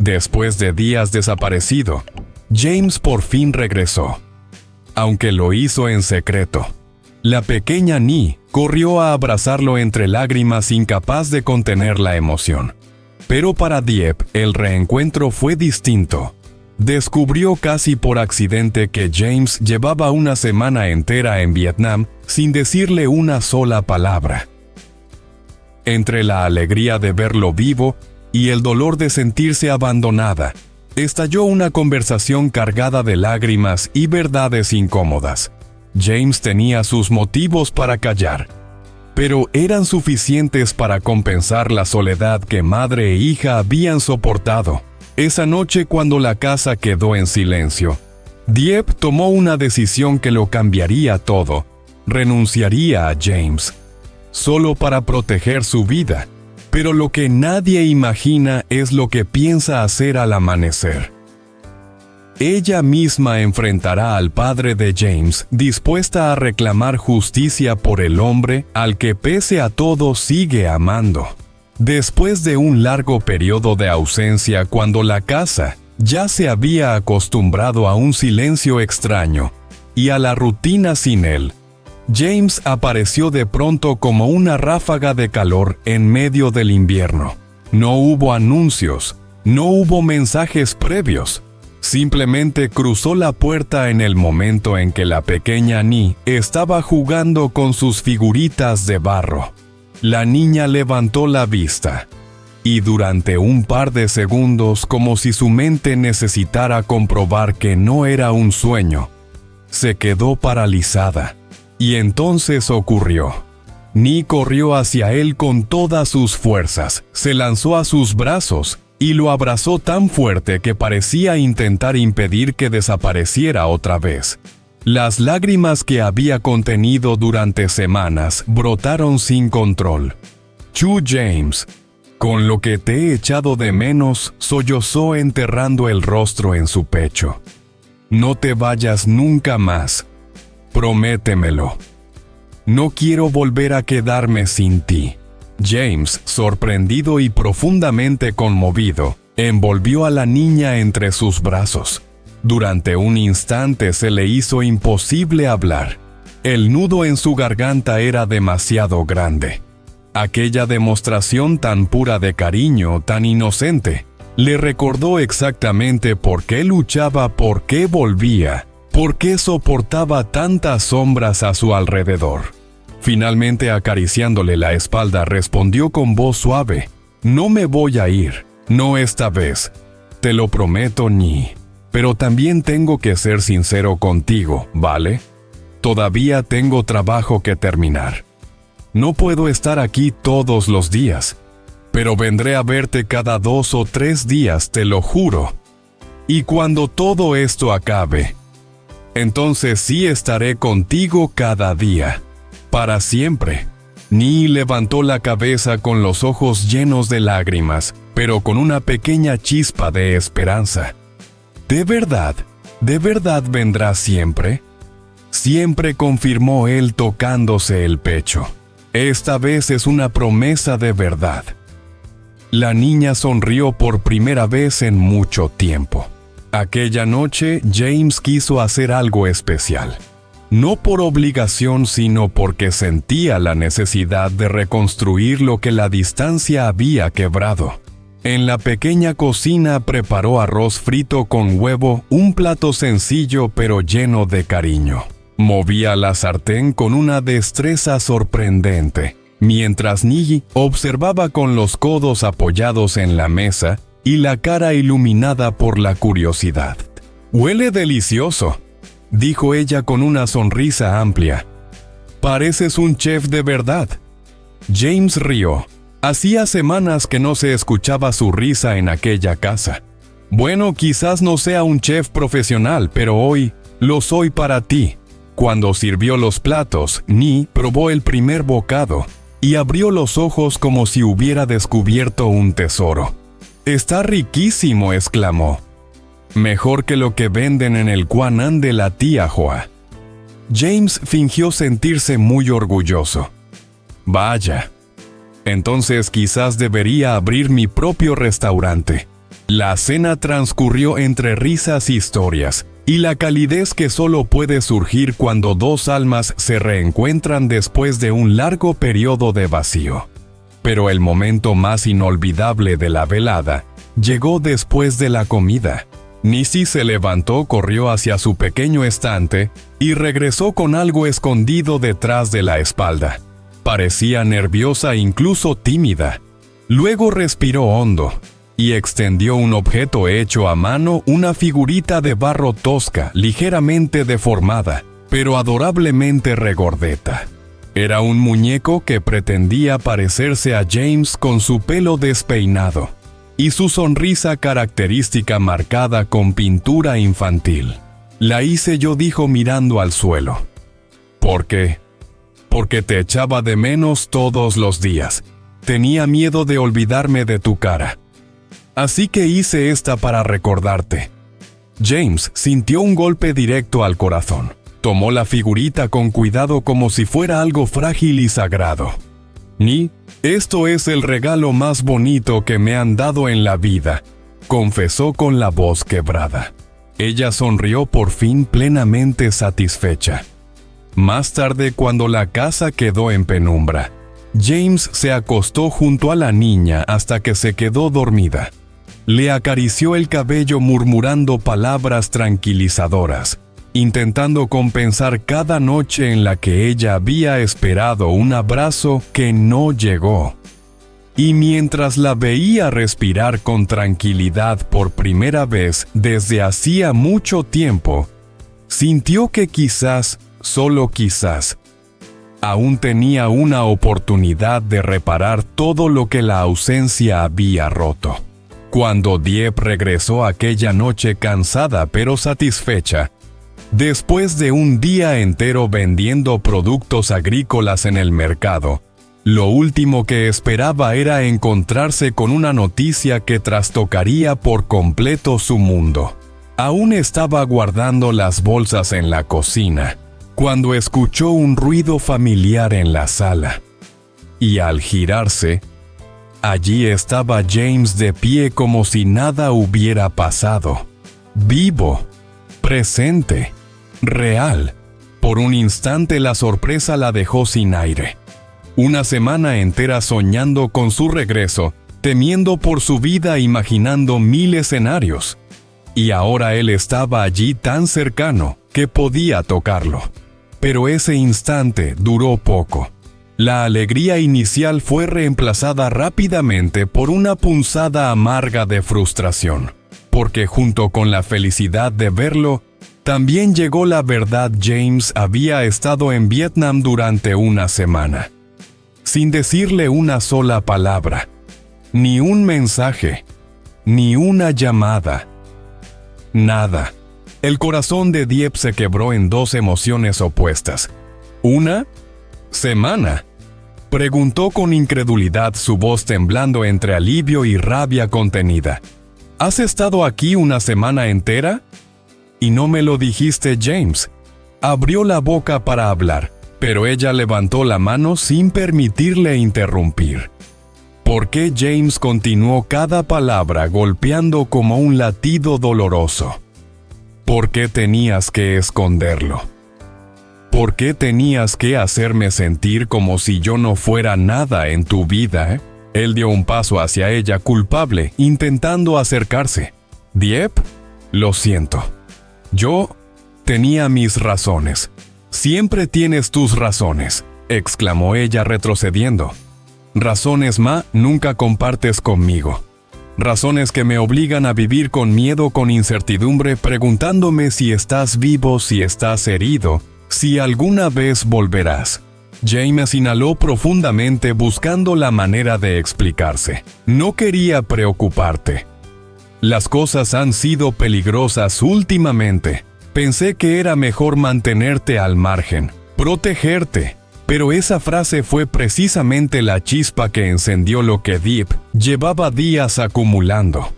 Después de días desaparecido, James por fin regresó, aunque lo hizo en secreto. La pequeña Nee corrió a abrazarlo entre lágrimas, incapaz de contener la emoción. Pero para Dieppe el reencuentro fue distinto. Descubrió casi por accidente que James llevaba una semana entera en Vietnam sin decirle una sola palabra. Entre la alegría de verlo vivo y el dolor de sentirse abandonada, estalló una conversación cargada de lágrimas y verdades incómodas. James tenía sus motivos para callar, pero eran suficientes para compensar la soledad que madre e hija habían soportado. Esa noche, cuando la casa quedó en silencio, Dieppe tomó una decisión que lo cambiaría todo. Renunciaría a James, solo para proteger su vida. Pero lo que nadie imagina es lo que piensa hacer al amanecer. Ella misma enfrentará al padre de James, dispuesta a reclamar justicia por el hombre al que pese a todo sigue amando. Después de un largo periodo de ausencia, cuando la casa ya se había acostumbrado a un silencio extraño y a la rutina sin él, James apareció de pronto como una ráfaga de calor en medio del invierno. No hubo anuncios, no hubo mensajes previos. Simplemente cruzó la puerta en el momento en que la pequeña Nee estaba jugando con sus figuritas de barro. La niña levantó la vista, y durante un par de segundos, como si su mente necesitara comprobar que no era un sueño, se quedó paralizada. Y entonces ocurrió. Nee corrió hacia él con todas sus fuerzas, se lanzó a sus brazos y lo abrazó tan fuerte que parecía intentar impedir que desapareciera otra vez. Las lágrimas que había contenido durante semanas brotaron sin control. Chu James, con lo que te he echado de menos, sollozó enterrando el rostro en su pecho. No te vayas nunca más. Prométemelo. No quiero volver a quedarme sin ti. James, sorprendido y profundamente conmovido, envolvió a la niña entre sus brazos. Durante un instante se le hizo imposible hablar. El nudo en su garganta era demasiado grande. Aquella demostración tan pura de cariño, tan inocente, le recordó exactamente por qué luchaba, por qué volvía, por qué soportaba tantas sombras a su alrededor. Finalmente, acariciándole la espalda, respondió con voz suave: «No me voy a ir, no esta vez. Te lo prometo, Nee. Pero también tengo que ser sincero contigo, ¿vale? Todavía tengo trabajo que terminar. No puedo estar aquí todos los días, pero vendré a verte cada 2 o 3 días, te lo juro. Y cuando todo esto acabe, entonces sí estaré contigo cada día, para siempre». Nee levantó la cabeza con los ojos llenos de lágrimas, pero con una pequeña chispa de esperanza. ¿De verdad vendrá siempre? Siempre, confirmó él tocándose el pecho. Esta vez es una promesa de verdad. La niña sonrió por primera vez en mucho tiempo. Aquella noche, James quiso hacer algo especial. No por obligación, sino porque sentía la necesidad de reconstruir lo que la distancia había quebrado. En la pequeña cocina preparó arroz frito con huevo, un plato sencillo pero lleno de cariño. Movía la sartén con una destreza sorprendente, mientras Nee observaba con los codos apoyados en la mesa y la cara iluminada por la curiosidad. «Huele delicioso», dijo ella con una sonrisa amplia. «Pareces un chef de verdad». James rió. Hacía semanas que no se escuchaba su risa en aquella casa. «Bueno, quizás no sea un chef profesional, pero hoy lo soy para ti». Cuando sirvió los platos, Nee probó el primer bocado y abrió los ojos como si hubiera descubierto un tesoro. «Está riquísimo», exclamó. «Mejor que lo que venden en el Quan An de la tía Hoa». James fingió sentirse muy orgulloso. «Vaya. Entonces quizás debería abrir mi propio restaurante». La cena transcurrió entre risas y historias, y la calidez que solo puede surgir cuando dos almas se reencuentran después de un largo periodo de vacío. Pero el momento más inolvidable de la velada llegó después de la comida. Nisi se levantó, corrió hacia su pequeño estante y regresó con algo escondido detrás de la espalda. Parecía nerviosa e incluso tímida. Luego respiró hondo y extendió un objeto hecho a mano, una figurita de barro tosca, ligeramente deformada, pero adorablemente regordeta. Era un muñeco que pretendía parecerse a James con su pelo despeinado y su sonrisa característica marcada con pintura infantil. La hice yo, dijo mirando al suelo. ¿Por qué? Porque te echaba de menos todos los días. Tenía miedo de olvidarme de tu cara. Así que hice esta para recordarte. James sintió un golpe directo al corazón. Tomó la figurita con cuidado como si fuera algo frágil y sagrado. Ni, esto es el regalo más bonito que me han dado en la vida, confesó con la voz quebrada. Ella sonrió por fin, plenamente satisfecha. Más tarde, cuando la casa quedó en penumbra, James se acostó junto a la niña hasta que se quedó dormida. Le acarició el cabello murmurando palabras tranquilizadoras, intentando compensar cada noche en la que ella había esperado un abrazo que no llegó. Y mientras la veía respirar con tranquilidad por primera vez desde hacía mucho tiempo, sintió que quizás, solo quizás, aún tenía una oportunidad de reparar todo lo que la ausencia había roto. Cuando Dieppe regresó aquella noche cansada pero satisfecha, después de un día entero vendiendo productos agrícolas en el mercado, lo último que esperaba era encontrarse con una noticia que trastocaría por completo su mundo. Aún estaba guardando las bolsas en la cocina, cuando escuchó un ruido familiar en la sala. Y al girarse, allí estaba James de pie como si nada hubiera pasado. Vivo, presente, real. Por un instante la sorpresa la dejó sin aire. Una semana entera soñando con su regreso, temiendo por su vida, imaginando 1000 escenarios. Y ahora él estaba allí tan cercano que podía tocarlo. Pero ese instante duró poco. La alegría inicial fue reemplazada rápidamente por una punzada amarga de frustración, porque junto con la felicidad de verlo, también llegó la verdad. James había estado en Vietnam durante una semana, sin decirle una sola palabra, ni un mensaje, ni una llamada, nada. El corazón de Dieppe se quebró en dos emociones opuestas. ¿Una semana? Preguntó con incredulidad, su voz temblando entre alivio y rabia contenida. ¿Has estado aquí una semana entera? Y no me lo dijiste, James. Abrió la boca para hablar, pero ella levantó la mano sin permitirle interrumpir. ¿Por qué? James continuó cada palabra golpeando como un latido doloroso. ¿Por qué tenías que esconderlo? ¿Por qué tenías que hacerme sentir como si yo no fuera nada en tu vida? Él dio un paso hacia ella, culpable, intentando acercarse. Dieppe, lo siento. Yo tenía mis razones. Siempre tienes tus razones, exclamó ella retrocediendo. Razones, nunca compartes conmigo. Razones que me obligan a vivir con miedo, con incertidumbre, preguntándome si estás vivo, si estás herido, si alguna vez volverás. James inhaló profundamente, buscando la manera de explicarse. No quería preocuparte. Las cosas han sido peligrosas últimamente. Pensé que era mejor mantenerte al margen, protegerte. Pero esa frase fue precisamente la chispa que encendió lo que Dieppe llevaba días acumulando.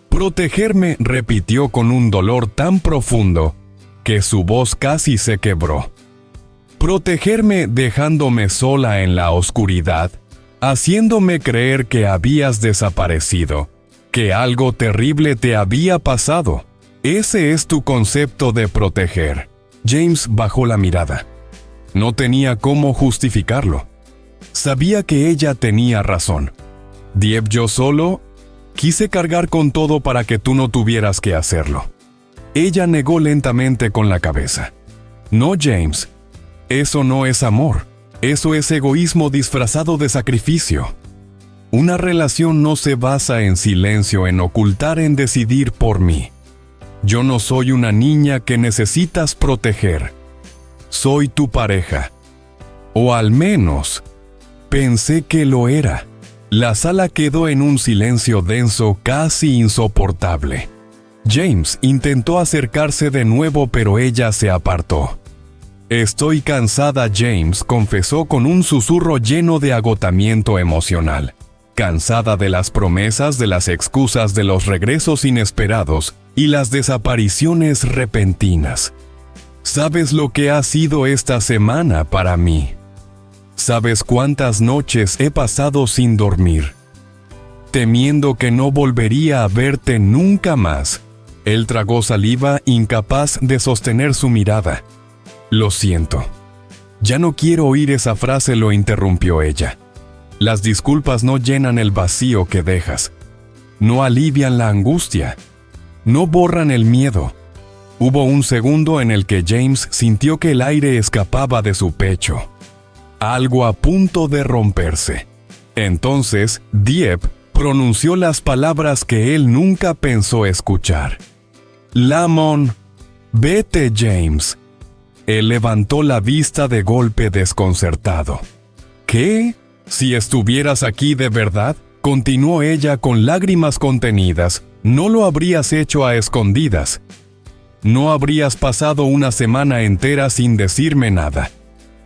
Protegerme, repitió con un dolor tan profundo que su voz casi se quebró. Protegerme dejándome sola en la oscuridad, haciéndome creer que habías desaparecido, que algo terrible te había pasado. Ese es tu concepto de proteger. James bajó la mirada. No tenía cómo justificarlo. Sabía que ella tenía razón. Dieppe, yo solo quise cargar con todo para que tú no tuvieras que hacerlo. Ella negó lentamente con la cabeza. No, James. Eso no es amor. Eso es egoísmo disfrazado de sacrificio. Una relación no se basa en silencio, en ocultar, en decidir por mí. Yo no soy una niña que necesitas proteger. Soy tu pareja. O al menos, pensé que lo era. La sala quedó en un silencio denso, casi insoportable. James intentó acercarse de nuevo, pero ella se apartó. Estoy cansada, James confesó con un susurro lleno de agotamiento emocional. Cansada de las promesas, de las excusas, de los regresos inesperados y las desapariciones repentinas. ¿Sabes lo que ha sido esta semana para mí? ¿Sabes cuántas noches he pasado sin dormir? Temiendo que no volvería a verte nunca más. Él tragó saliva, incapaz de sostener su mirada. Lo siento. Ya no quiero oír esa frase, lo interrumpió ella. Las disculpas no llenan el vacío que dejas. No alivian la angustia. No borran el miedo. Hubo un segundo en el que James sintió que el aire escapaba de su pecho. Algo a punto de romperse. Entonces, Dieppe pronunció las palabras que él nunca pensó escuchar. Lamont, vete, James. Él levantó la vista de golpe, desconcertado. ¿Qué? Si estuvieras aquí de verdad, continuó ella con lágrimas contenidas, no lo habrías hecho a escondidas. No habrías pasado una semana entera sin decirme nada.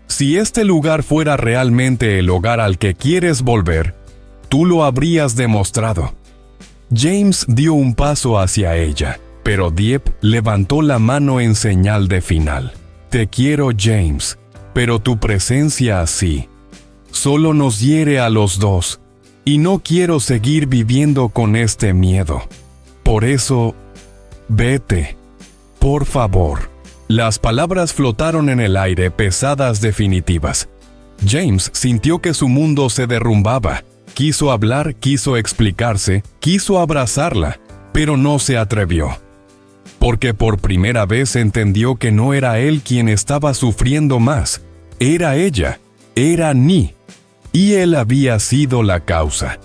Si este lugar fuera realmente el hogar al que quieres volver, tú lo habrías demostrado. James dio un paso hacia ella, pero Dieppe levantó la mano en señal de final. Te quiero, James, pero tu presencia así solo nos hiere a los dos, y no quiero seguir viviendo con este miedo. Por eso, vete, por favor. Las palabras flotaron en el aire, pesadas, definitivas. James sintió que su mundo se derrumbaba. Quiso hablar, quiso explicarse, quiso abrazarla, pero no se atrevió. Porque por primera vez entendió que no era él quien estaba sufriendo más. Era ella, era Ni. Y él había sido la causa.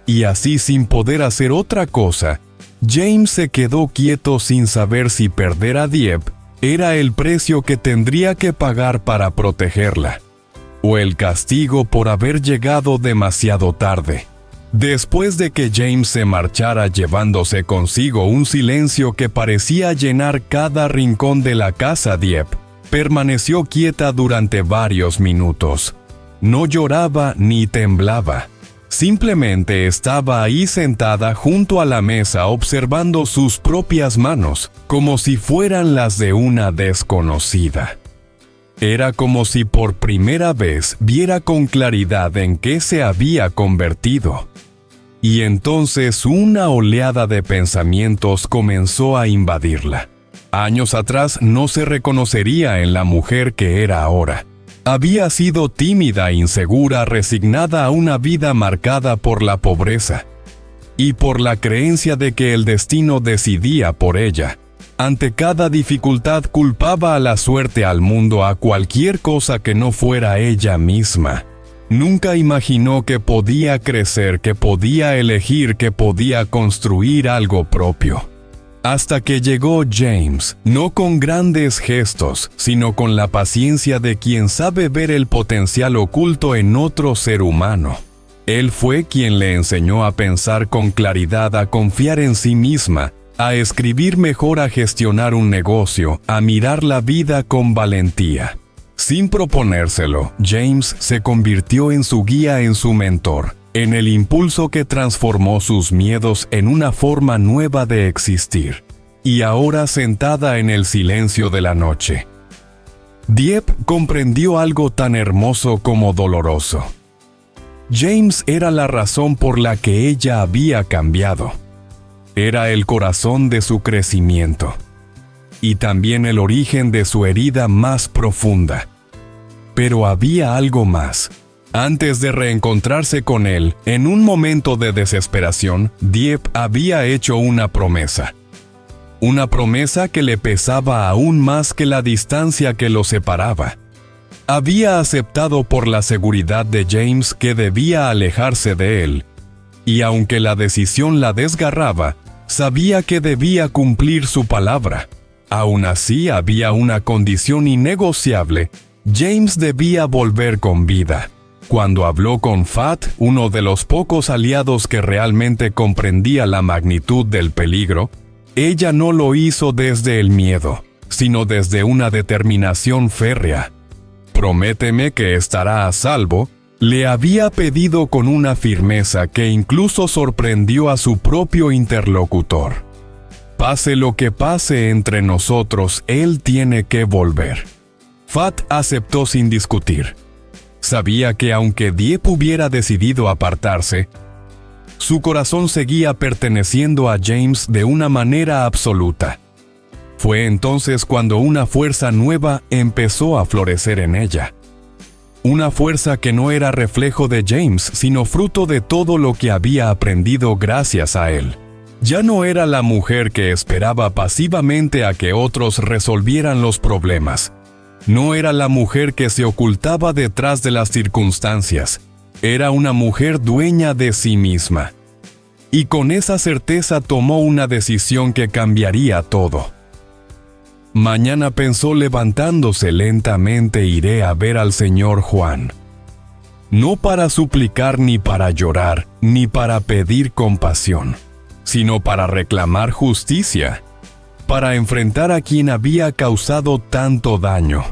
Y así, sin poder hacer otra cosa, James se quedó quieto sin saber si perder a Dieppe era el precio que tendría que pagar para protegerla, o el castigo por haber llegado demasiado tarde. Después de que James se marchara llevándose consigo un silencio que parecía llenar cada rincón de la casa, Dieppe permaneció quieta durante varios minutos. No lloraba ni temblaba. Simplemente estaba ahí sentada junto a la mesa observando sus propias manos, como si fueran las de una desconocida. Era como si por primera vez viera con claridad en qué se había convertido. Y entonces una oleada de pensamientos comenzó a invadirla. Años atrás no se reconocería en la mujer que era ahora. Había sido tímida, insegura, resignada a una vida marcada por la pobreza y por la creencia de que el destino decidía por ella. Ante cada dificultad culpaba a la suerte, al mundo, a cualquier cosa que no fuera ella misma. Nunca imaginó que podía crecer, que podía elegir, que podía construir algo propio. Hasta que llegó James, no con grandes gestos, sino con la paciencia de quien sabe ver el potencial oculto en otro ser humano. Él fue quien le enseñó a pensar con claridad, a confiar en sí misma, a escribir mejor, a gestionar un negocio, a mirar la vida con valentía. Sin proponérselo, James se convirtió en su guía, en su mentor, en el impulso que transformó sus miedos en una forma nueva de existir. Y ahora, sentada en el silencio de la noche, Dieppe comprendió algo tan hermoso como doloroso. James era la razón por la que ella había cambiado. era el corazón de su crecimiento y también el origen de su herida más profunda. Pero había algo más. Antes de reencontrarse con él, en un momento de desesperación, Dieppe había hecho una promesa. Una promesa que le pesaba aún más que la distancia que lo separaba. Había aceptado por la seguridad de James que debía alejarse de él, y aunque la decisión la desgarraba, sabía que debía cumplir su palabra. Aún así, había una condición innegociable: James debía volver con vida. Cuando habló con Fat, uno de los pocos aliados que realmente comprendía la magnitud del peligro, ella no lo hizo desde el miedo, sino desde una determinación férrea. «Prométeme que estará a salvo», le había pedido con una firmeza que incluso sorprendió a su propio interlocutor. Pase lo que pase entre nosotros, él tiene que volver. Fat aceptó sin discutir. Sabía que aunque Dieppe hubiera decidido apartarse, su corazón seguía perteneciendo a James de una manera absoluta. Fue entonces cuando una fuerza nueva empezó a florecer en ella. Una fuerza que no era reflejo de James, sino fruto de todo lo que había aprendido gracias a él. Ya no era la mujer que esperaba pasivamente a que otros resolvieran los problemas. No era la mujer que se ocultaba detrás de las circunstancias. Era una mujer dueña de sí misma. Y con esa certeza tomó una decisión que cambiaría todo. Mañana, pensó levantándose lentamente, iré a ver al señor Juan. No para suplicar, ni para llorar, ni para pedir compasión, sino para reclamar justicia, para enfrentar a quien había causado tanto daño,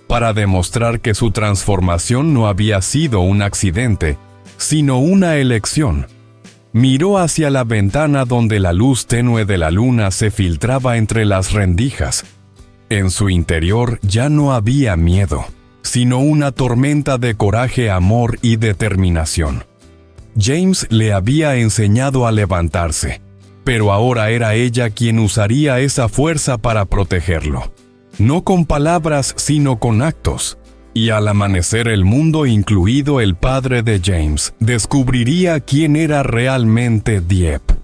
para demostrar que su transformación no había sido un accidente, sino una elección. Miró hacia la ventana donde la luz tenue de la luna se filtraba entre las rendijas. En su interior ya no había miedo, sino una tormenta de coraje, amor y determinación. James le había enseñado a levantarse, pero ahora era ella quien usaría esa fuerza para protegerlo. No con palabras, sino con actos. Y al amanecer, el mundo, incluido el padre de James, descubriría quién era realmente Dieppe.